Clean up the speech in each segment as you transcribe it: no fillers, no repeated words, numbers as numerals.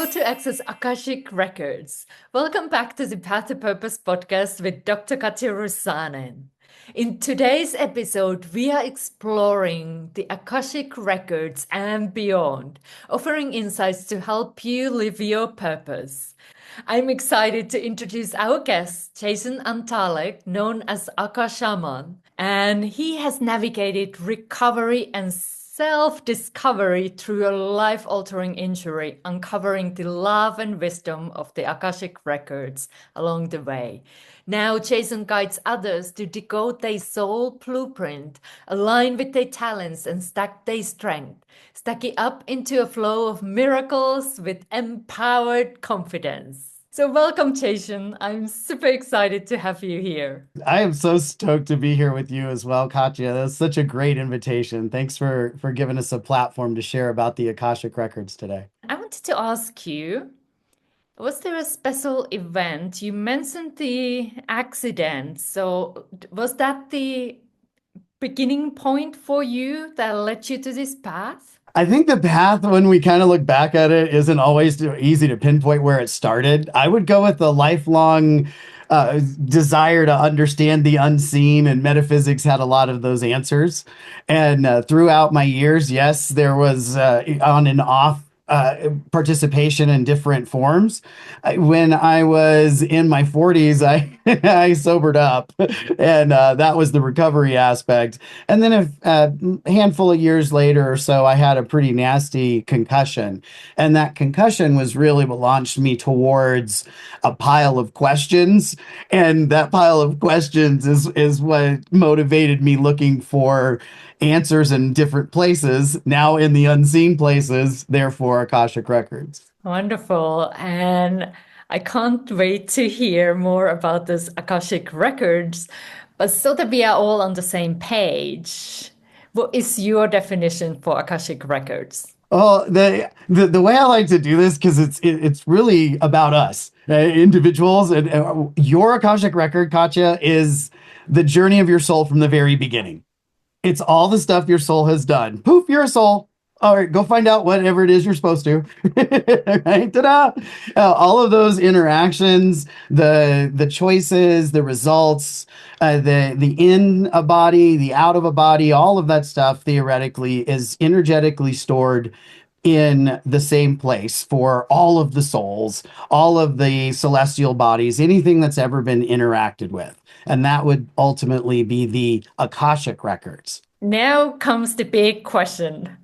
How to access Akashic Records. Welcome back to the Path to Purpose podcast with Dr. Katja Rusanen. In today's episode, we are exploring the Akashic Records and beyond, offering insights to help you live your purpose. I'm excited to introduce our guest, Jason Antalek, known as Akashaman, and he has navigated recovery and self-discovery through a life-altering injury, uncovering the love and wisdom of the Akashic Records along the way. Now, Jason guides others to decode their soul blueprint, align with their talents, and stack their strength, stack it up into a flow of miracles with empowered confidence. So welcome, Jason. I'm super excited to have you here. I am so stoked to be here with you as well, Katja. That's such a great invitation. Thanks for giving us a platform to share about the Akashic Records today. I wanted to ask you, was there a special event? You mentioned the accident. So was that the beginning point for you that led you to this path? I think the path, when we kind of look back at it, isn't always easy to pinpoint where it started. I would go with the lifelong desire to understand the unseen, and metaphysics had a lot of those answers. And throughout my years, yes, there was on and off participation in different forms. When I was in my 40s, I sobered up, and that was the recovery aspect. And then a handful of years later or so, I had a pretty nasty concussion. And that concussion was really what launched me towards a pile of questions. And that pile of questions is what motivated me looking for answers in different places, now in the unseen places, therefore Akashic Records. Wonderful. And I can't wait to hear more about this Akashic Records. But so that we are all on the same page, what is your definition for Akashic Records? Oh, the way I like to do this, because it's really about us, individuals, and your Akashic Record, Katja, is the journey of your soul from the very beginning. It's all the stuff your soul has done. Poof, you're a soul. All right, go find out whatever it is you're supposed to. Right? Ta-da! All of those interactions, the choices, the results, the in a body, the out of a body, all of that stuff theoretically is energetically stored in the same place for all of the souls, all of the celestial bodies, anything that's ever been interacted with. And that would ultimately be the Akashic Records. Now comes the big question.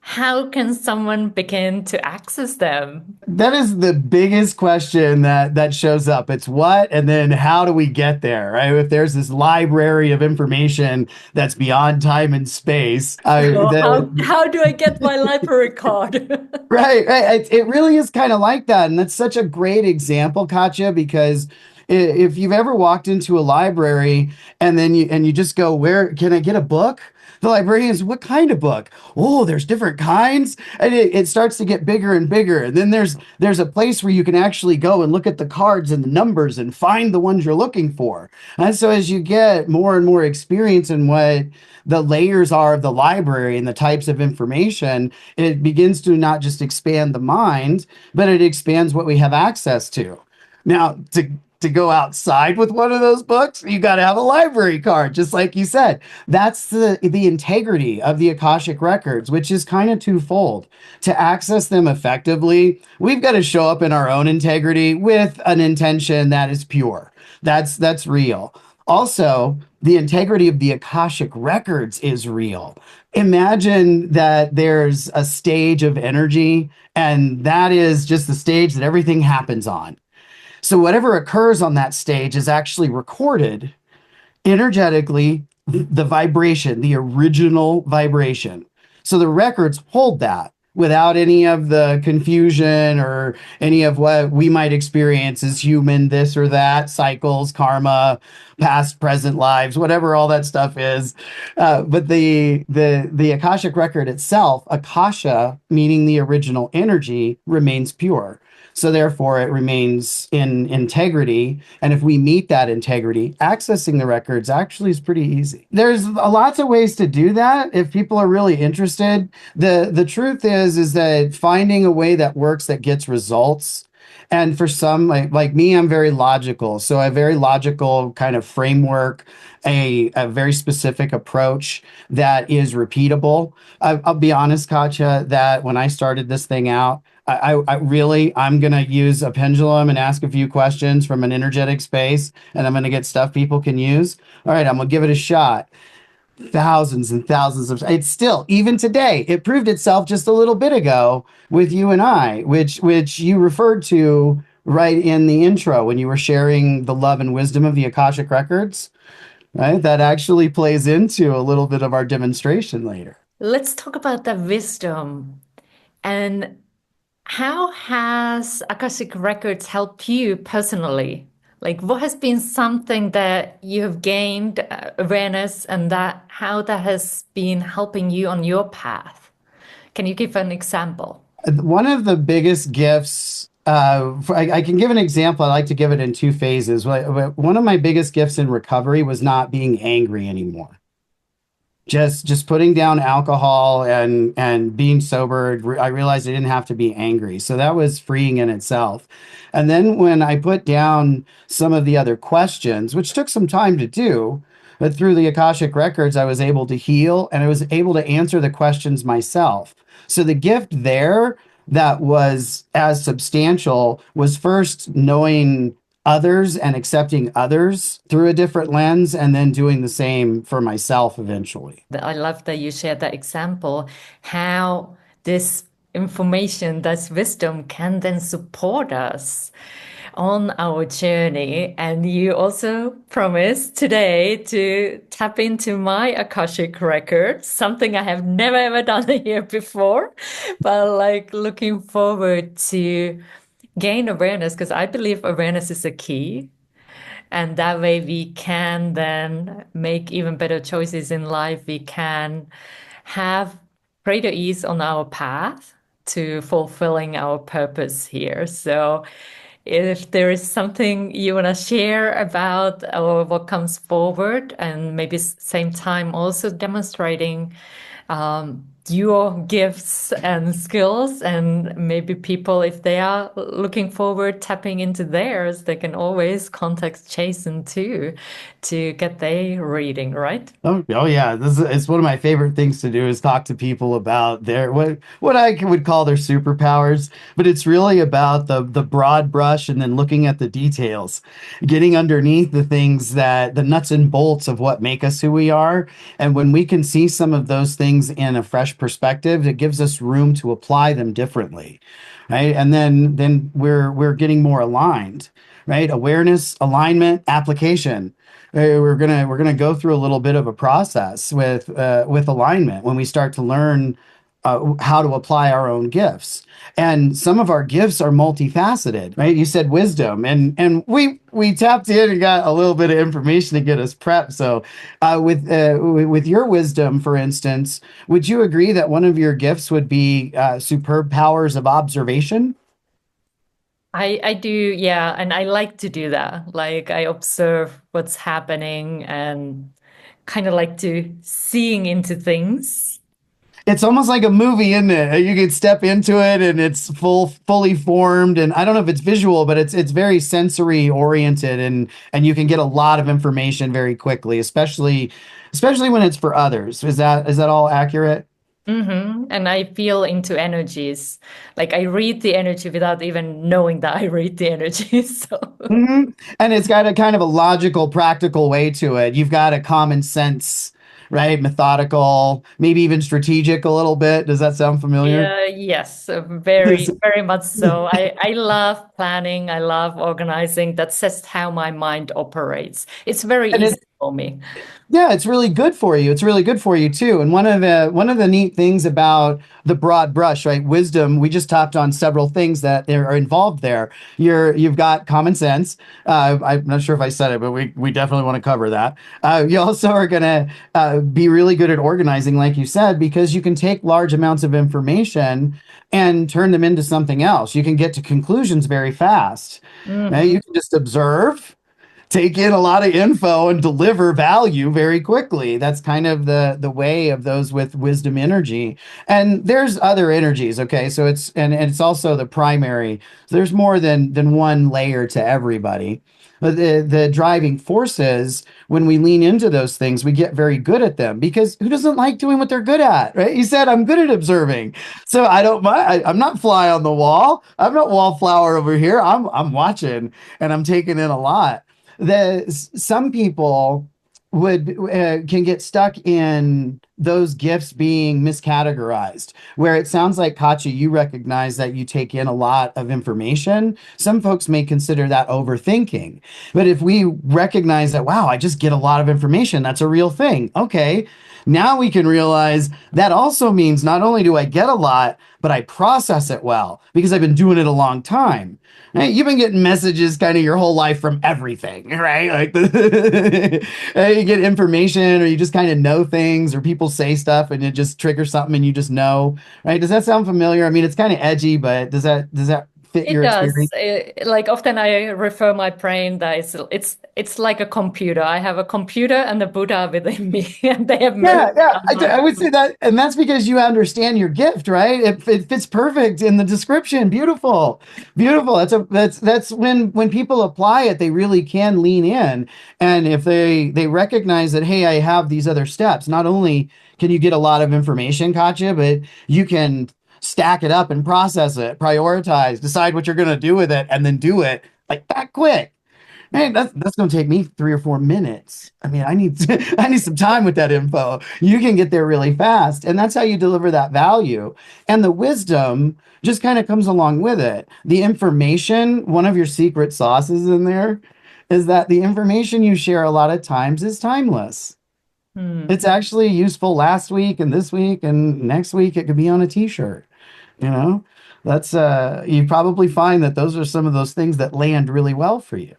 How can someone begin to access them? That is the biggest question that shows up. It's what, and then how do we get there, right? If there's this library of information that's beyond time and space. How do I get my library card? Right. It really is kind of like that. And that's such a great example, Katja, because if you've ever walked into a library and then you just go, where can I get a book? The librarian is, what kind of book? Oh, there's different kinds. And it starts to get bigger and bigger. And then there's a place where you can actually go and look at the cards and the numbers and find the ones you're looking for. And so as you get more and more experience in what the layers are of the library and the types of information, it begins to not just expand the mind, but it expands what we have access to. Now, to go outside with one of those books, you got to have a library card, just like you said. That's the integrity of the Akashic Records, which is kind of twofold. To access them effectively, we've got to show up in our own integrity with an intention that is pure. That's real. Also, the integrity of the Akashic Records is real. Imagine that there's a stage of energy, and that is just the stage that everything happens on. So whatever occurs on that stage is actually recorded energetically, the vibration, the original vibration. So the records hold that without any of the confusion or any of what we might experience as human, this or that, cycles, karma, past, present lives, whatever all that stuff is. But the Akashic Record itself, Akasha, meaning the original energy, remains pure. So therefore, it remains in integrity. And if we meet that integrity, accessing the records actually is pretty easy. There's lots of ways to do that if people are really interested. The truth is, is that finding a way that works that gets results. And for some, like me, I'm very logical. So a very logical kind of framework, a very specific approach that is repeatable. I'll be honest, Katja, that when I started this thing out, I really, I'm going to use a pendulum and ask a few questions from an energetic space, and I'm going to get stuff people can use. All right, I'm going to give it a shot. Thousands and thousands of it's still even today. It proved itself just a little bit ago with you and I, which you referred to right in the intro when you were sharing the love and wisdom of the Akashic Records, right? That actually plays into a little bit of our demonstration later. Let's talk about the wisdom. And how has Akashic Records helped you personally? Like, what has been something that you have gained awareness and that how that has been helping you on your path? Can you give an example? One of the biggest gifts, I can give an example. I like to give it in two phases. One of my biggest gifts in recovery was not being angry anymore. Just putting down alcohol and being sober. I realized I didn't have to be angry, so that was freeing in itself. And then when I put down some of the other questions, which took some time to do, but through the Akashic Records I was able to heal, and I was able to answer the questions myself. So the gift there that was as substantial was first knowing others and accepting others through a different lens, and then doing the same for myself eventually. I love that you shared that example, how this information, this wisdom can then support us on our journey. And you also promised today to tap into my Akashic records, something I have never ever done here before, but like looking forward to gain awareness because I believe awareness is a key. And that way we can then make even better choices in life. We can have greater ease on our path to fulfilling our purpose here. So if there is something you want to share about or what comes forward, and maybe same time also demonstrating your gifts and skills, and maybe people, if they are looking forward tapping into theirs, they can always contact Jason too to get their reading, right? Oh yeah, this is it's one of my favorite things to do is talk to people about their what I would call their superpowers, but it's really about the broad brush and then looking at the details, getting underneath the things that the nuts and bolts of what make us who we are. And when we can see some of those things in a fresh perspective, it gives us room to apply them differently, right? And then we're getting more aligned, right? Awareness, alignment, application. We're gonna go through a little bit of a process with alignment when we start to learn how to apply our own gifts. And some of our gifts are multifaceted, right? You said wisdom, and we tapped in and got a little bit of information to get us prepped. So, with your wisdom, for instance, would you agree that one of your gifts would be superb powers of observation? I do, yeah, and I like to do that. Like I observe what's happening and kind of like to seeing into things. It's almost like a movie, isn't it? You can step into it and it's fully formed. And I don't know if it's visual, but it's very sensory oriented, and you can get a lot of information very quickly, especially when it's for others. Is that all accurate? And I feel into energies. Like I read the energy without even knowing that I read the energy. So Hmm. And it's got a kind of a logical, practical way to it. You've got a common sense, right? Methodical, maybe even strategic a little bit. Does that sound familiar? yeah, yes, very, very much so. I love planning. I love organizing. That's just how my mind operates. It's very And easy it, for me. Yeah, it's really good for you. It's really good for you too. And one of the neat things about the broad brush, right? Wisdom, we just tapped on several things that are involved there. You've got common sense. I'm not sure if I said it, but we definitely want to cover that. You also are going to be really good at organizing, like you said, because you can take large amounts of information and turn them into something else. You can get to conclusions very fast, right? Hmm. You can just observe, take in a lot of info and deliver value very quickly. That's kind of the way of those with wisdom energy. And there's other energies, okay? So and it's also the primary. So there's more than one layer to everybody. But the driving forces, when we lean into those things, we get very good at them because who doesn't like doing what they're good at, right? You said I'm good at observing. So I don't mind. I'm not fly on the wall. I'm not wallflower over here. I'm watching and I'm taking in a lot. Some people would can get stuck in those gifts being miscategorized, where it sounds like Katya, you recognize that you take in a lot of information. Some folks may consider that overthinking, but if we recognize that, wow, I just get a lot of information, that's a real thing. Okay, now we can realize that also means not only do I get a lot, but I process it well because I've been doing it a long time. Right? You've been getting messages kind of your whole life from everything, right? Like you get information or you just kind of know things or people say stuff and it just triggers something and you just know, right? Does that sound familiar? I mean, it's kind of edgy, but does that fit It your does. experience? Like often I refer my brain that it's like a computer. I have a computer and a Buddha within me, and they have merged Yeah, yeah, I somehow. would say that, and that's because you understand your gift, right? It fits perfect in the description. Beautiful, beautiful. That's when people apply it, they really can lean in, and if they recognize that, hey, I have these other steps. Not only can you get a lot of information, Katya, but you can stack it up and process it, prioritize, decide what you're going to do with it, and then do it like that quick. Man, that's gonna take me 3 or 4 minutes. I mean, I need some time with that info. You can get there really fast, and that's how you deliver that value. And the wisdom just kind of comes along with it. The information, one of your secret sauces in there, is that the information you share a lot of times is timeless. Hmm. It's actually useful last week and this week and next week. It could be on a t-shirt, you know? That's you probably find that those are some of those things that land really well for you.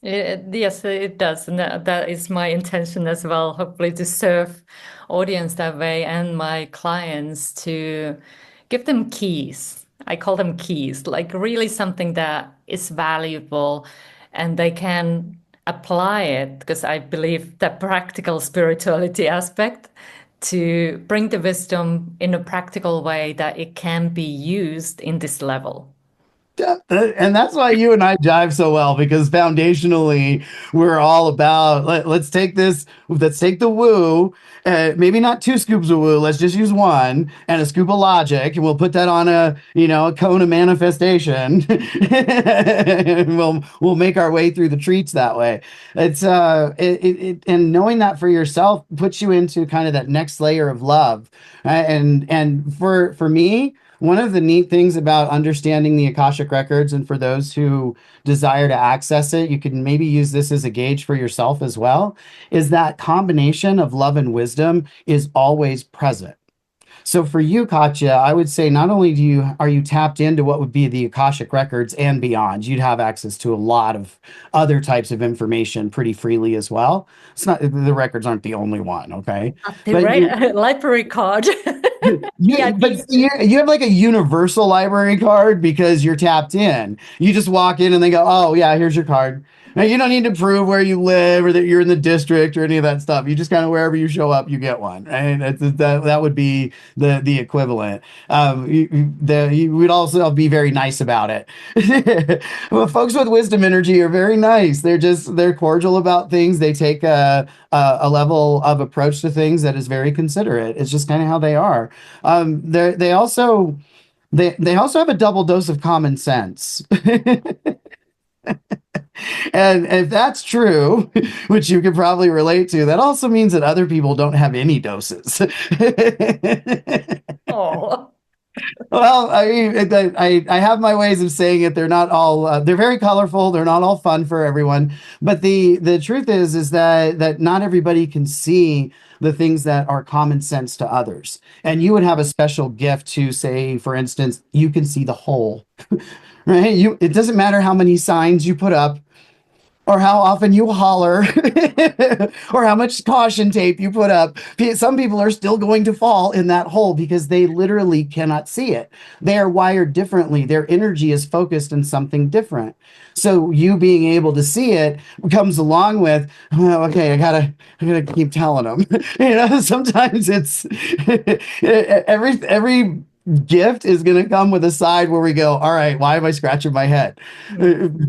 Yes, it does, and that is my intention as well. Hopefully, to serve audience that way and my clients to give them keys. I call them keys, like really something that is valuable, and they can apply it because I believe that practical spirituality aspect to bring the wisdom in a practical way that it can be used in this level. Yeah, and that's why you and I jive so well because foundationally we're all about let's take this, let's take the woo, maybe not 2 scoops of woo, let's just use one and a scoop of logic, and we'll put that on a cone of manifestation. And we'll make our way through the treats that way. And knowing that for yourself puts you into kind of that next layer of love, right? And for me. One of the neat things about understanding the Akashic Records, and for those who desire to access it, you can maybe use this as a gauge for yourself as well, is that combination of love and wisdom is always present. So for you, Katya, I would say not only are you tapped into what would be the Akashic Records and beyond, you'd have access to a lot of other types of information pretty freely as well. It's not the records aren't the only one, okay? The But you right library card. but VIP. you have like a universal library card because you're tapped in. You just walk in and they go, "Oh yeah, here's your card." Now, you don't need to prove where you live or that you're in the district or any of that stuff. You just kind of wherever you show up, you get one, right? That would be the equivalent. You would also be very nice about it. Well, folks with wisdom energy are very nice. They're cordial about things. They take a level of approach to things that is very considerate. It's just kind of how they are. They also have a double dose of common sense. And if that's true, which you could probably relate to, that also means that other people don't have any doses. Oh, Well, I mean, I have my ways of saying it. They're not all they're very colorful. They're not all fun for everyone. But the truth is that not everybody can see the things that are common sense to others. And you would have a special gift to say, for instance, you can see the whole, right? It doesn't matter how many signs you put up. or how often you holler, or how much caution tape you put up. Some people are still going to fall in that hole because they literally cannot see it. They are wired differently. Their energy is focused in something different. So you being able to see it comes along with, well, okay, I gotta keep telling them. Sometimes it's every gift is going to come with a side where we go, all right, why am I scratching my head?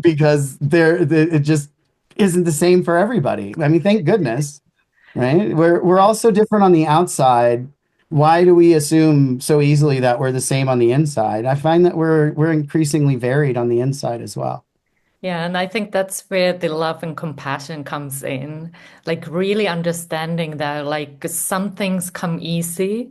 Because it just isn't the same for everybody. I mean, thank goodness, right? We're all so different on the outside. Why do we assume so easily that we're the same on the inside? I find that we're increasingly varied on the inside as well. Yeah, and I think that's where the love and compassion comes in. Like really understanding that like some things come easy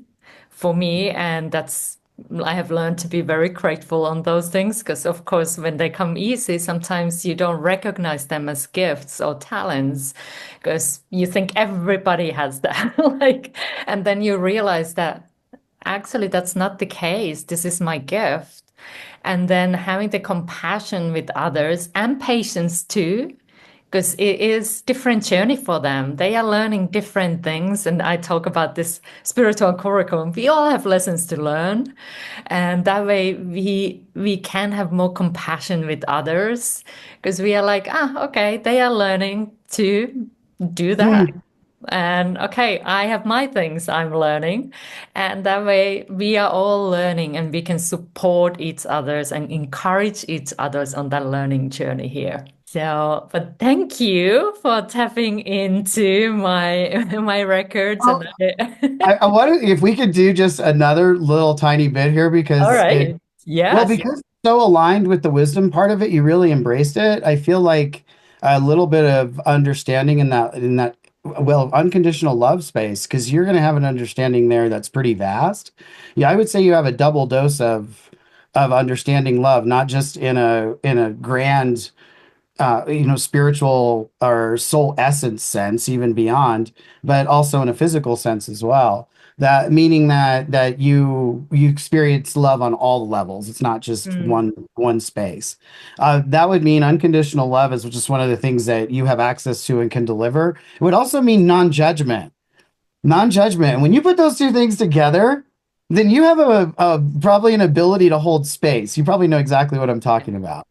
for me, and that's I have learned to be very grateful on those things because of course when they come easy, sometimes you don't recognize them as gifts or talents because you think everybody has that. Like, and then you realize that actually that's not the case. This is my gift. And then having the compassion with others and patience too, because it is different journey for them. They are learning different things. And I talk about this spiritual curriculum. We all have lessons to learn. And that way we can have more compassion with others because we are like, okay, they are learning to do that. Hmm. And okay, I have my things I'm learning. And that way we are all learning and we can support each others and encourage each others on that learning journey here. So, but thank you for tapping into my my records and Well, I wonder if we could do just another little tiny bit here all because right. well, Yes. because it's so aligned with the wisdom part of it, you really embraced it. I feel like a little bit of understanding in that well, unconditional love space, because you're going to have an understanding there that's pretty vast. Yeah, I would say you have a double dose of understanding love, not just in a grand spiritual or soul essence sense, even beyond, but also in a physical sense as well. That meaning that you experience love on all levels. It's not just Mm, one space. That would mean unconditional love is just one of the things that you have access to and can deliver. It would also mean non-judgment. Non-judgment. And when you put those two things together, then you have probably an ability to hold space. You probably know exactly what I'm talking about.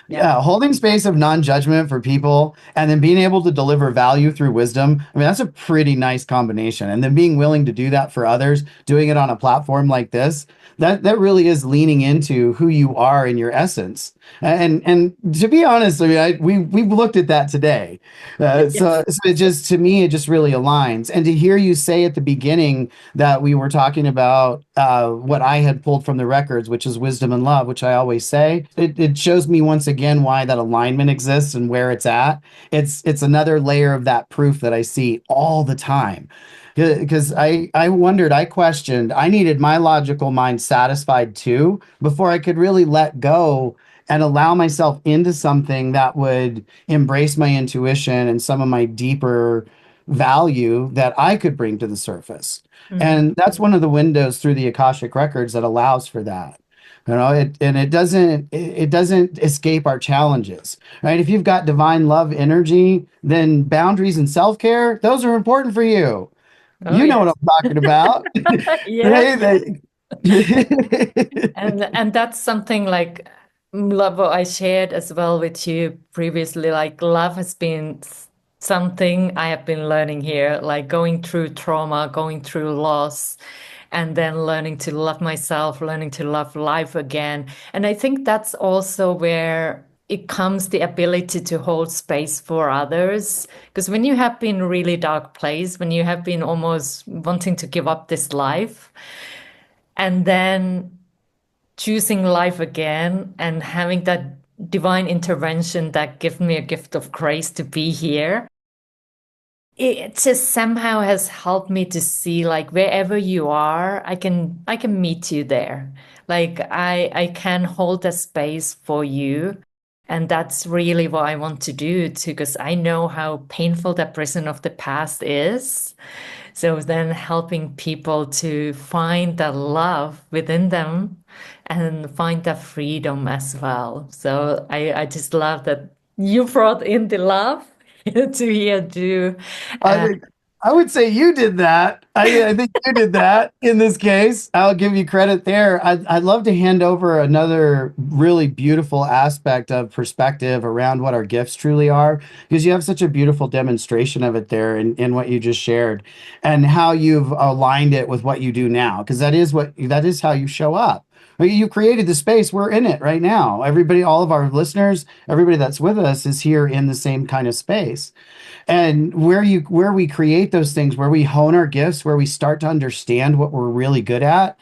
yeah. Yeah, holding space of non-judgment for people and then being able to deliver value through wisdom. I mean, that's a pretty nice combination. And then being willing to do that for others, doing it on a platform like this, that really is leaning into who you are in your essence. And to be honest, I mean, we've looked at that today. Yes. So it just to me, it just really aligns. And to hear you say at the beginning that we were talking about what I had pulled from the records, which is wisdom and love, which I always say. It shows me once again why that alignment exists and where it's at. It's another layer of that proof that I see all the time. Because I wondered, I questioned, I needed my logical mind satisfied too before I could really let go and allow myself into something that would embrace my intuition and some of my deeper value that I could bring to the surface. Mm. And that's one of the windows through the Akashic Records that allows for that. It doesn't escape our challenges, right? If you've got divine love energy, then boundaries and self-care, those are important for you. Oh, You know what yes. I'm talking about, Yes. right? And that's something like love what I shared as well with you previously. Like love has been something I have been learning here, like going through trauma, going through loss, and then learning to love myself, learning to love life again. And I think that's also where it comes the ability to hold space for others. Because when you have been really dark place, when you have been almost wanting to give up this life, and then choosing life again and having that divine intervention that give me a gift of grace to be here, it just somehow has helped me to see like wherever you are, I can meet you there. Like I can hold a space for you. And that's really what I want to do too, because I know how painful that prison of the past is. So then helping people to find that love within them and find that freedom as well. So I just love that you brought in the love to here too. I think I would say you did that. I think you did that in this case. I'll give you credit there. I'd love to hand over another really beautiful aspect of perspective around what our gifts truly are, because you have such a beautiful demonstration of it there in what you just shared and how you've aligned it with what you do now, because that is how you show up. You created the space. We're in it right now. Everybody, all of our listeners, everybody that's with us is here in the same kind of space. And where we create those things, where we hone our gifts, where we start to understand what we're really good at,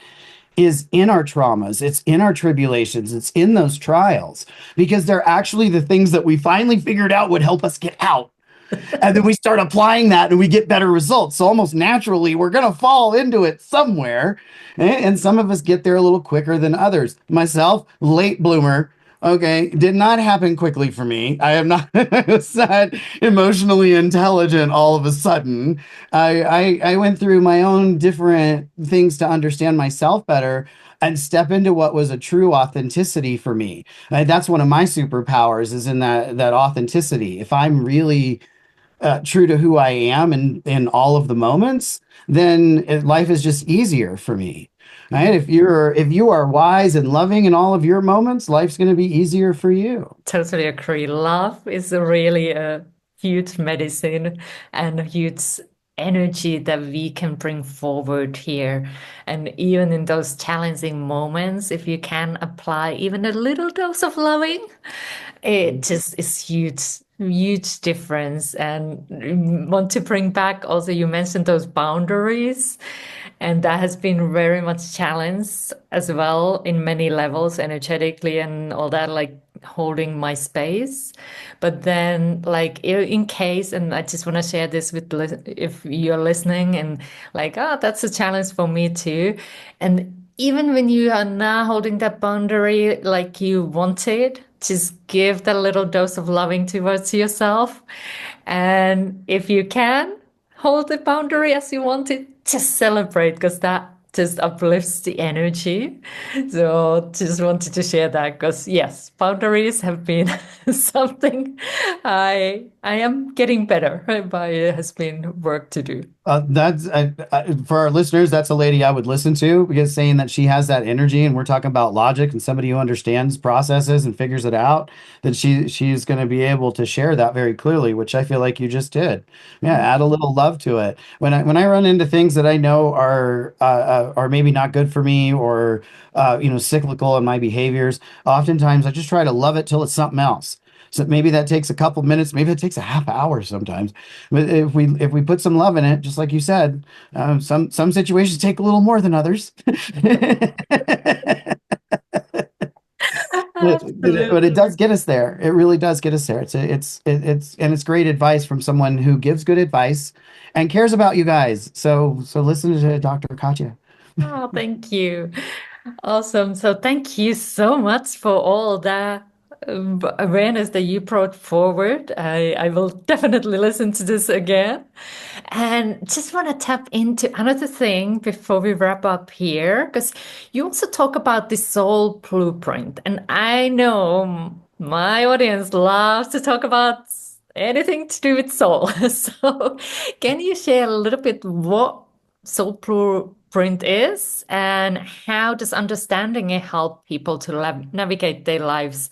is in our traumas, it's in our tribulations, it's in those trials, because they're actually the things that we finally figured out would help us get out. And then we start applying that and we get better results. So almost naturally, we're going to fall into it somewhere. And some of us get there a little quicker than others. Myself, late bloomer. Okay, did not happen quickly for me. I am not emotionally intelligent all of a sudden. I went through my own different things to understand myself better and step into what was a true authenticity for me. That's one of my superpowers, is in that authenticity. If I'm really true to who I am in all of the moments, then life is just easier for me. Right? If you are wise and loving in all of your moments, life's going to be easier for you. Totally agree. Love is really a huge medicine and a huge energy that we can bring forward here. And even in those challenging moments, if you can apply even a little dose of loving, it just is huge, huge difference. And want to bring back also, you mentioned those boundaries. And that has been very much challenged as well in many levels, energetically and all that, like holding my space. But then, like, in case, and I just want to share this with if you're listening and like, oh, that's a challenge for me too. And even when you are not holding that boundary like you wanted, just give that little dose of loving towards yourself. And if you can, hold the boundary as you want it, just celebrate because that just uplifts the energy. So just wanted to share that because yes, boundaries have been something I am getting better, but it has been work to do. That's for our listeners. That's a lady I would listen to, because saying that she has that energy, and we're talking about logic and somebody who understands processes and figures it out, that she's going to be able to share that very clearly, which I feel like you just did. Yeah, add a little love to it. When I run into things that I know are maybe not good for me, or cyclical in my behaviors, oftentimes I just try to love it till it's something else. So maybe that takes a couple minutes, maybe it takes a half hour sometimes. But if we put some love in it, just like you said, some situations take a little more than others. But it Absolutely. does get us there. It really does get us there. It's great advice from someone who gives good advice and cares about you guys. So listen to Dr. Katya. Oh, thank you. Awesome. So thank you so much for all that awareness that you brought forward. I will definitely listen to this again. And just want to tap into another thing before we wrap up here, because you also talk about the soul blueprint. And I know my audience loves to talk about anything to do with soul. So can you share a little bit what soul blueprint is and how does understanding it help people to navigate their lives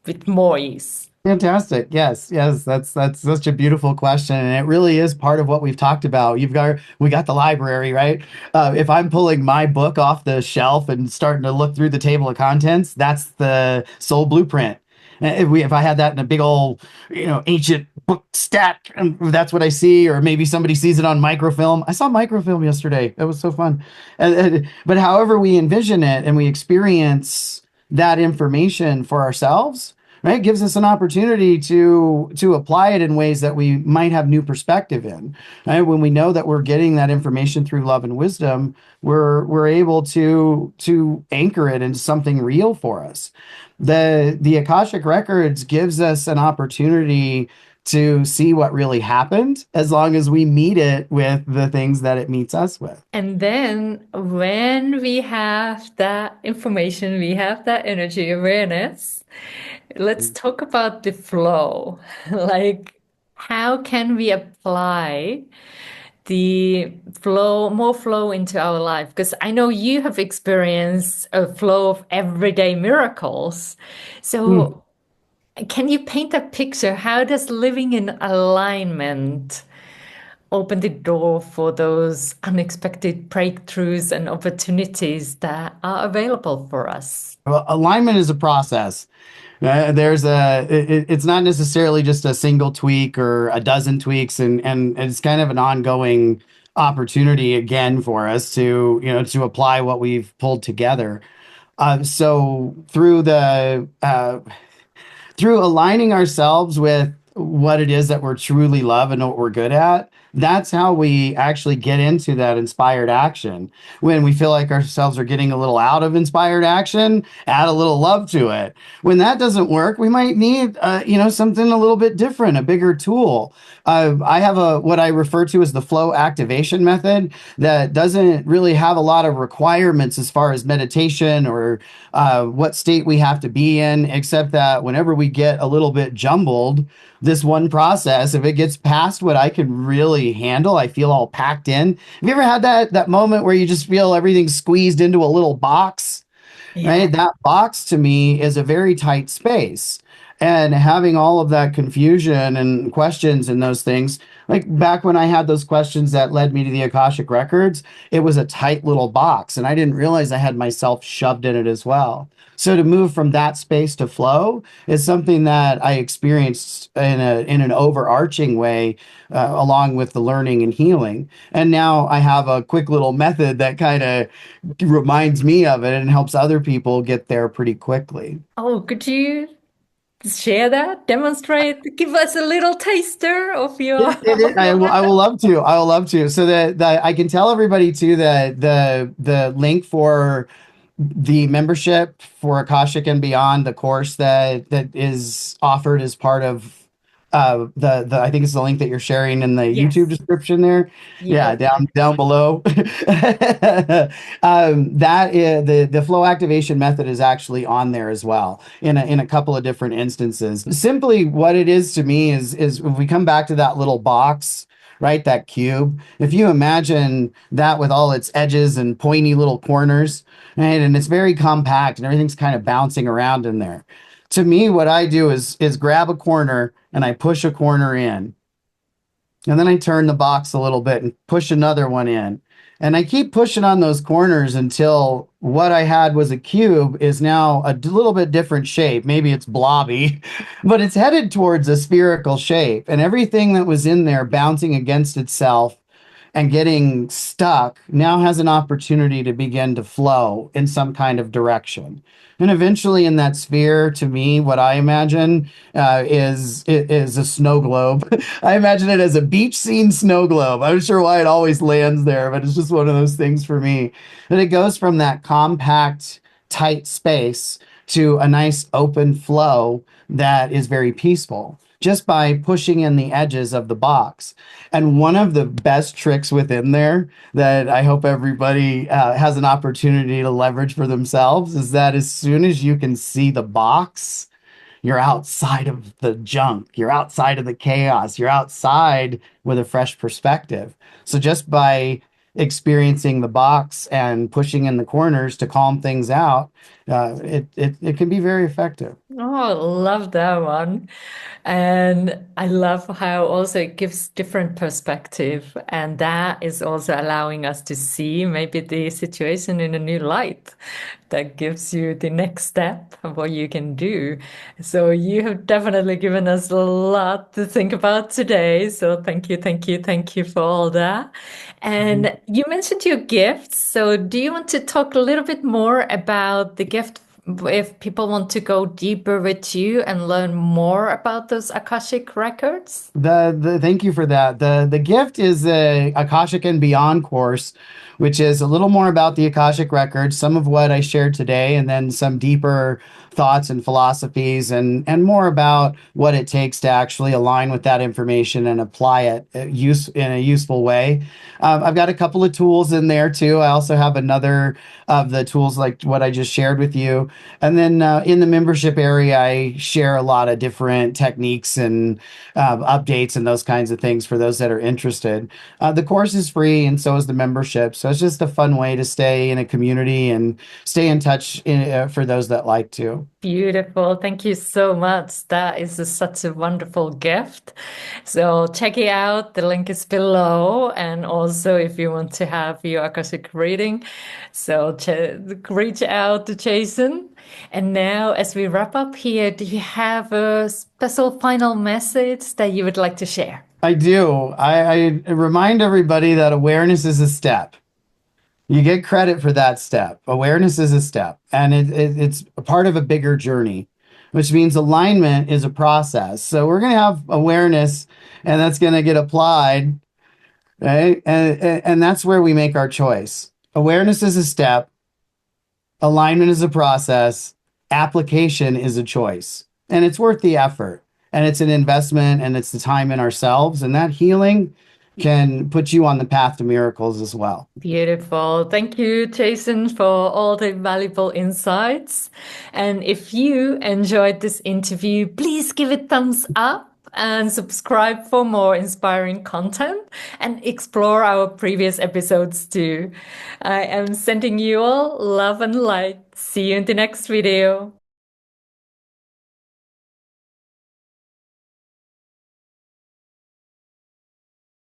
with more ease? Fantastic. Yes, yes, that's such a beautiful question, and it really is part of what we've talked about. We got the library, right? If I'm pulling my book off the shelf and starting to look through the table of contents, that's the soul blueprint. If I had that in a big old, ancient book stack, and that's what I see, or maybe somebody sees it on microfilm. I saw microfilm yesterday. That was so fun. But however we envision it and we experience that information for ourselves, right, gives us an opportunity to apply it in ways that we might have new perspective in, right? When we know that we're getting that information through love and wisdom, we're able to anchor it into something real for us. The Akashic Records gives us an opportunity to see what really happened, as long as we meet it with the things that it meets us with. And then when we have that information, we have that energy awareness, Let's talk about the flow. Like, how can we apply the flow, more flow into our life? Because I know you have experienced a flow of everyday miracles. Mm. So, can you paint a picture? How does living in alignment open the door for those unexpected breakthroughs and opportunities that are available for us? Well, alignment is a process. It's not necessarily just a single tweak or a dozen tweaks, and it's kind of an ongoing opportunity again for us to, to apply what we've pulled together. So through aligning ourselves with what it is that we're truly love and what we're good at, that's how we actually get into that inspired action. When we feel like ourselves are getting a little out of inspired action, add a little love to it. When that doesn't work, we might need, something a little bit different, a bigger tool. I have what I refer to as the flow activation method that doesn't really have a lot of requirements as far as meditation or what state we have to be in, except that whenever we get a little bit jumbled, this one process, if it gets past what I can really handle, I feel all packed in. Have you ever had that moment where you just feel everything squeezed into a little box? Yeah. Right? That box to me is a very tight space. And having all of that confusion and questions and those things, like back when I had those questions that led me to the Akashic Records, it was a tight little box. And I didn't realize I had myself shoved in it as well. So to move from that space to flow is something that I experienced in an overarching way, along with the learning and healing. And now I have a quick little method that kind of reminds me of it and helps other people get there pretty quickly. Oh, could you share that? Demonstrate? Give us a little taster of your I your will, I method. will love to. I will love to. So that I can tell everybody too that the link for the membership for Akashic and Beyond, the course that is offered as part of the I think it's the link that you're sharing in the YouTube Yes. description there. Yeah, Yes. down below. That is the flow activation method is actually on there as well in a couple of different instances. Simply what it is to me is if we come back to that little box, right? That cube. If you imagine that with all its edges and pointy little corners, right? And it's very compact and everything's kind of bouncing around in there. To me, what I do is grab a corner and I push a corner in. And then I turn the box a little bit and push another one in. And I keep pushing on those corners until what I had was a cube is now a little bit different shape. Maybe it's blobby, but it's headed towards a spherical shape. And everything that was in there bouncing against itself and getting stuck now has an opportunity to begin to flow in some kind of direction. And eventually, in that sphere, to me, what I imagine is a snow globe. I imagine it as a beach scene snow globe. I'm not sure why it always lands there, but it's just one of those things for me. And it goes from that compact, tight space to a nice open flow that is very peaceful just by pushing in the edges of the box. And one of the best tricks within there that I hope everybody has an opportunity to leverage for themselves is that as soon as you can see the box, you're outside of the junk, you're outside of the chaos, you're outside with a fresh perspective. So just by experiencing the box and pushing in the corners to calm things out, it can be very effective. Oh, I love that one. And I love how also it gives different perspective. And that is also allowing us to see maybe the situation in a new light that gives you the next step of what you can do. So you have definitely given us a lot to think about today. So thank you, thank you, thank you for all that. Mhm. And you mentioned your gifts. So do you want to talk a little bit more about the gift if people want to go deeper with you and learn more about those Akashic records? The thank you for that. The gift is the Akashic and Beyond course, which is a little more about the Akashic records, some of what I shared today, and then some deeper thoughts and philosophies, and more about what it takes to actually align with that information and apply it in a useful way. I've got a couple of tools in there too. I also have another of the tools like what I just shared with you. And then in the membership area, I share a lot of different techniques and updates and those kinds of things for those that are interested. The course is free, and so is the membership. So it's just a fun way to stay in a community and stay in touch for those that like to. Beautiful. Thank you so much. That is such a wonderful gift. So check it out. The link is below. And also, if you want to have your Akashic reading, so reach out to Jason. And now, as we wrap up here, do you have a special final message that you would like to share? I do. I remind everybody that awareness is a step. You get credit for that step. Awareness is a step, and it's a part of a bigger journey, which means alignment is a process. So we're going to have awareness, and that's going to get applied, right? And that's where we make our choice. Awareness is a step, alignment is a process, application is a choice, and it's worth the effort, and it's an investment, and it's the time in ourselves, and that healing can put you on the path to miracles as well. Beautiful. Thank you, Jason, for all the valuable insights. And if you enjoyed this interview, please give it thumbs up and subscribe for more inspiring content and explore our previous episodes too. I am sending you all love and light. See you in the next video.